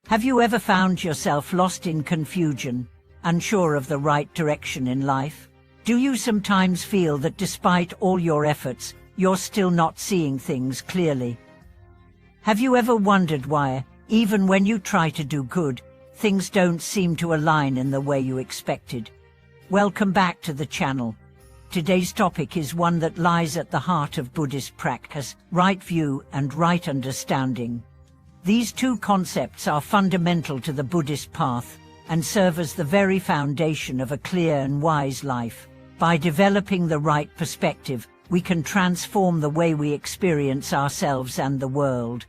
Have you ever found yourself lost in confusion, unsure of the right direction in life? Do you sometimes feel that despite all your efforts, you're still not seeing things clearly? Have you ever wondered why, even when you try to do good, things don't seem to align in the way you expected? Welcome back to the channel. Today's topic is one that lies at the heart of Buddhist practice: right view and right understanding. These two concepts are fundamental to the Buddhist path and serve as the very foundation of a clear and wise life. By developing the right perspective, we can transform the way we experience ourselves and the world.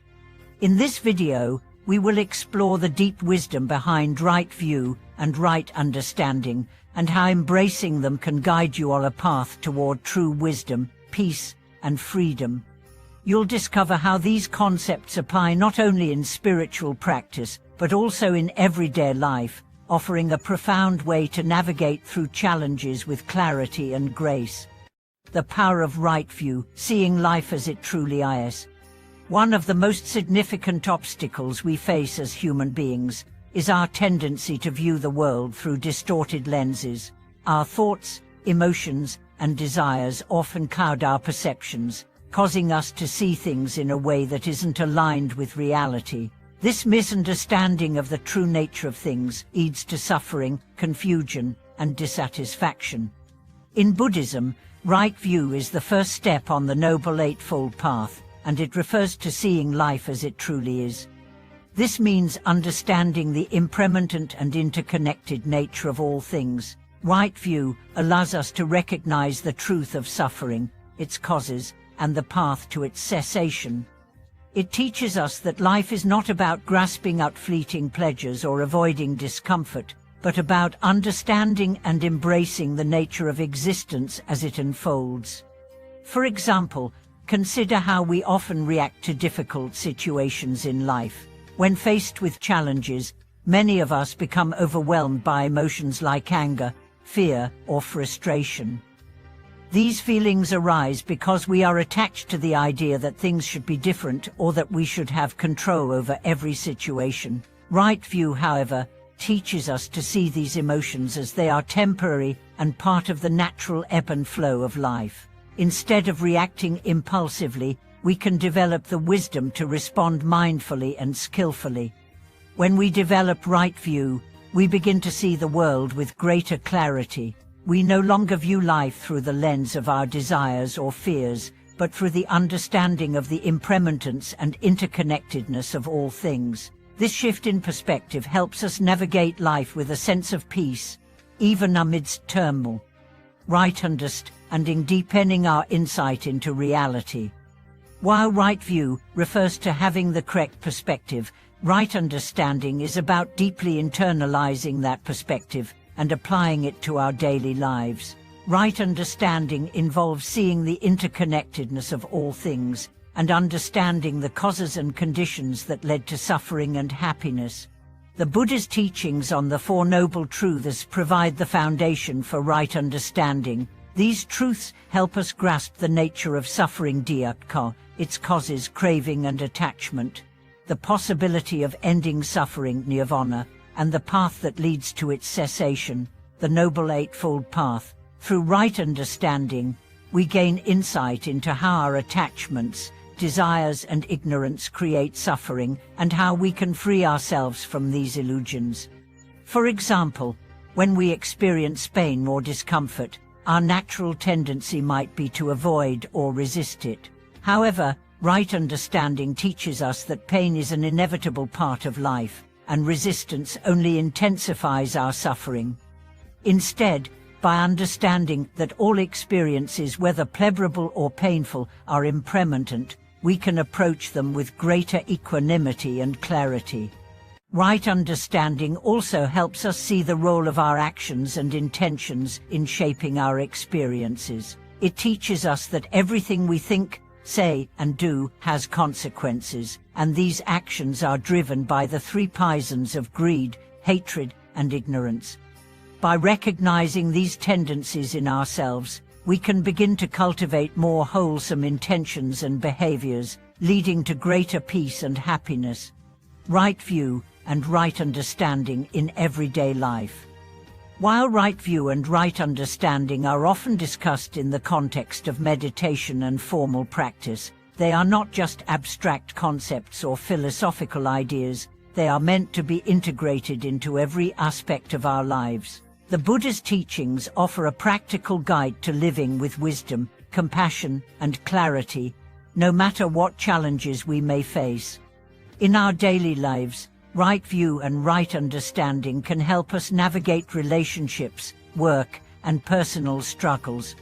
In this video, we will explore the deep wisdom behind right view and right understanding, and how embracing them can guide you on a path toward true wisdom, peace, and freedom. You'll discover how these concepts apply not only in spiritual practice, but also in everyday life, offering a profound way to navigate through challenges with clarity and grace. The power of right view, seeing life as it truly is. One of the most significant obstacles we face as human beings is our tendency to view the world through distorted lenses. Our thoughts, emotions, and desires often cloud our perceptions, causing us to see things in a way that isn't aligned with reality. This misunderstanding of the true nature of things leads to suffering, confusion, and dissatisfaction. In Buddhism, right view is the first step on the Noble Eightfold Path, and it refers to seeing life as it truly is. This means understanding the impermanent and interconnected nature of all things. Right view allows us to recognize the truth of suffering, its causes, and the path to its cessation. It teaches us that life is not about grasping at fleeting pleasures or avoiding discomfort, but about understanding and embracing the nature of existence as it unfolds. For example, consider how we often react to difficult situations in life. When faced with challenges, many of us become overwhelmed by emotions like anger, fear, or frustration. These feelings arise because we are attached to the idea that things should be different or that we should have control over every situation. Right view, however, teaches us to see these emotions as they are temporary and part of the natural ebb and flow of life. Instead of reacting impulsively, we can develop the wisdom to respond mindfully and skillfully. When we develop right view, we begin to see the world with greater clarity. We no longer view life through the lens of our desires or fears, but through the understanding of the impermanence and interconnectedness of all things. This shift in perspective helps us navigate life with a sense of peace, even amidst turmoil. Right understanding deepening our insight into reality. While right view refers to having the correct perspective, right understanding is about deeply internalizing that perspective and applying it to our daily lives. Right understanding involves seeing the interconnectedness of all things and understanding the causes and conditions that led to suffering and happiness. The Buddha's teachings on the Four Noble Truths provide the foundation for right understanding. These truths help us grasp the nature of suffering, dukkha, its causes, craving and attachment, the possibility of ending suffering, nirvana, and the path that leads to its cessation, the Noble Eightfold Path. Through right understanding, we gain insight into how our attachments, desires and ignorance create suffering, and how we can free ourselves from these illusions. For example, when we experience pain or discomfort, our natural tendency might be to avoid or resist it. However, right understanding teaches us that pain is an inevitable part of life, and resistance only intensifies our suffering. Instead, by understanding that all experiences, whether pleasurable or painful, are impermanent, we can approach them with greater equanimity and clarity. Right understanding also helps us see the role of our actions and intentions in shaping our experiences. It teaches us that everything we think, say, and do has consequences, and these actions are driven by the three poisons of greed, hatred, and ignorance. By recognizing these tendencies in ourselves, we can begin to cultivate more wholesome intentions and behaviors, leading to greater peace and happiness. Right view, and right understanding in everyday life. While right view and right understanding are often discussed in the context of meditation and formal practice, they are not just abstract concepts or philosophical ideas. They are meant to be integrated into every aspect of our lives. The Buddha's teachings offer a practical guide to living with wisdom, compassion, and clarity, no matter what challenges we may face. In our daily lives, right view and right understanding can help us navigate relationships, work, and personal struggles.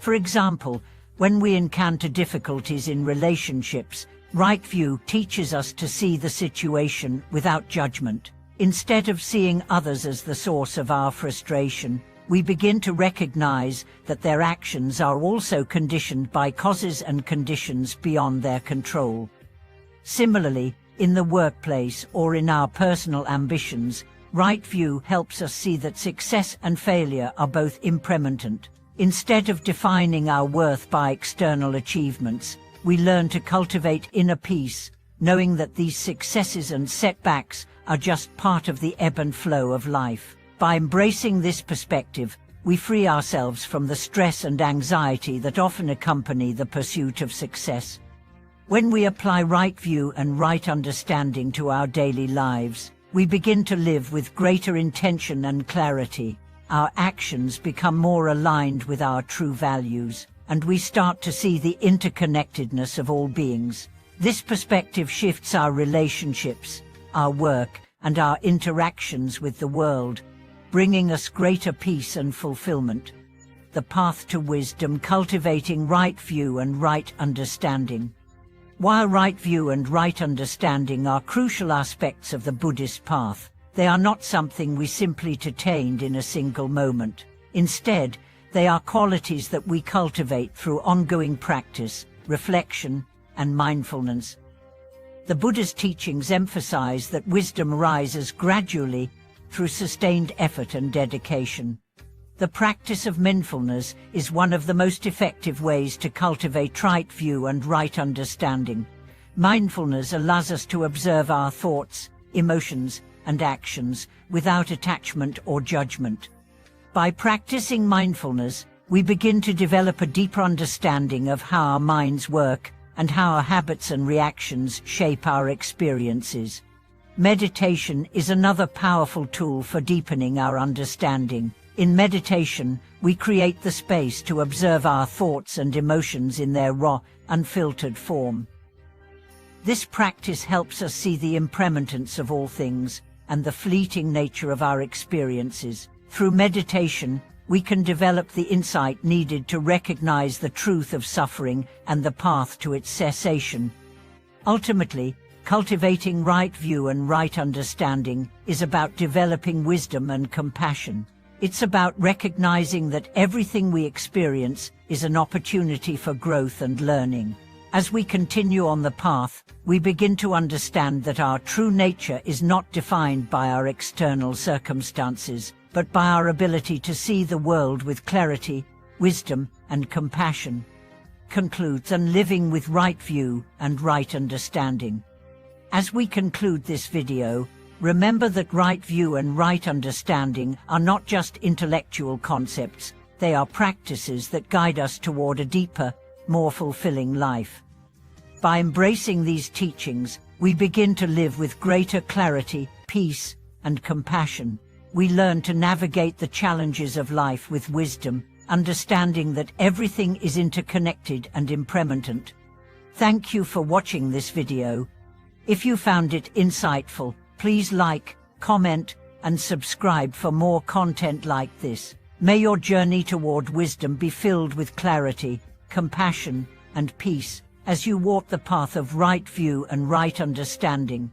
For example, when we encounter difficulties in relationships, right view teaches us to see the situation without judgment. Instead of seeing others as the source of our frustration, we begin to recognize that their actions are also conditioned by causes and conditions beyond their control. Similarly, in the workplace or in our personal ambitions, right view helps us see that success and failure are both impermanent. Instead of defining our worth by external achievements, we learn to cultivate inner peace, knowing that these successes and setbacks are just part of the ebb and flow of life. By embracing this perspective, we free ourselves from the stress and anxiety that often accompany the pursuit of success. When we apply right view and right understanding to our daily lives, we begin to live with greater intention and clarity. Our actions become more aligned with our true values, and we start to see the interconnectedness of all beings. This perspective shifts our relationships, our work, and our interactions with the world, bringing us greater peace and fulfillment. The path to wisdom: cultivating right view and right understanding. While right view and right understanding are crucial aspects of the Buddhist path, they are not something we simply attained in a single moment. Instead, they are qualities that we cultivate through ongoing practice, reflection, and mindfulness. The Buddha's teachings emphasize that wisdom rises gradually through sustained effort and dedication. The practice of mindfulness is one of the most effective ways to cultivate right view and right understanding. Mindfulness allows us to observe our thoughts, emotions, and actions without attachment or judgment. By practicing mindfulness, we begin to develop a deeper understanding of how our minds work and how our habits and reactions shape our experiences. Meditation is another powerful tool for deepening our understanding. In meditation, we create the space to observe our thoughts and emotions in their raw, unfiltered form. This practice helps us see the impermanence of all things and the fleeting nature of our experiences. Through meditation, we can develop the insight needed to recognize the truth of suffering and the path to its cessation. Ultimately, cultivating right view and right understanding is about developing wisdom and compassion. It's about recognizing that everything we experience is an opportunity for growth and learning. As we continue on the path, we begin to understand that our true nature is not defined by our external circumstances, but by our ability to see the world with clarity, wisdom, and compassion. Concludes on living with right view and right understanding. As we conclude this video, remember that right view and right understanding are not just intellectual concepts, they are practices that guide us toward a deeper, more fulfilling life. By embracing these teachings, we begin to live with greater clarity, peace, and compassion. We learn to navigate the challenges of life with wisdom, understanding that everything is interconnected and impermanent. Thank you for watching this video. If you found it insightful, please like, comment, and subscribe for more content like this. May your journey toward wisdom be filled with clarity, compassion, and peace as you walk the path of right view and right understanding.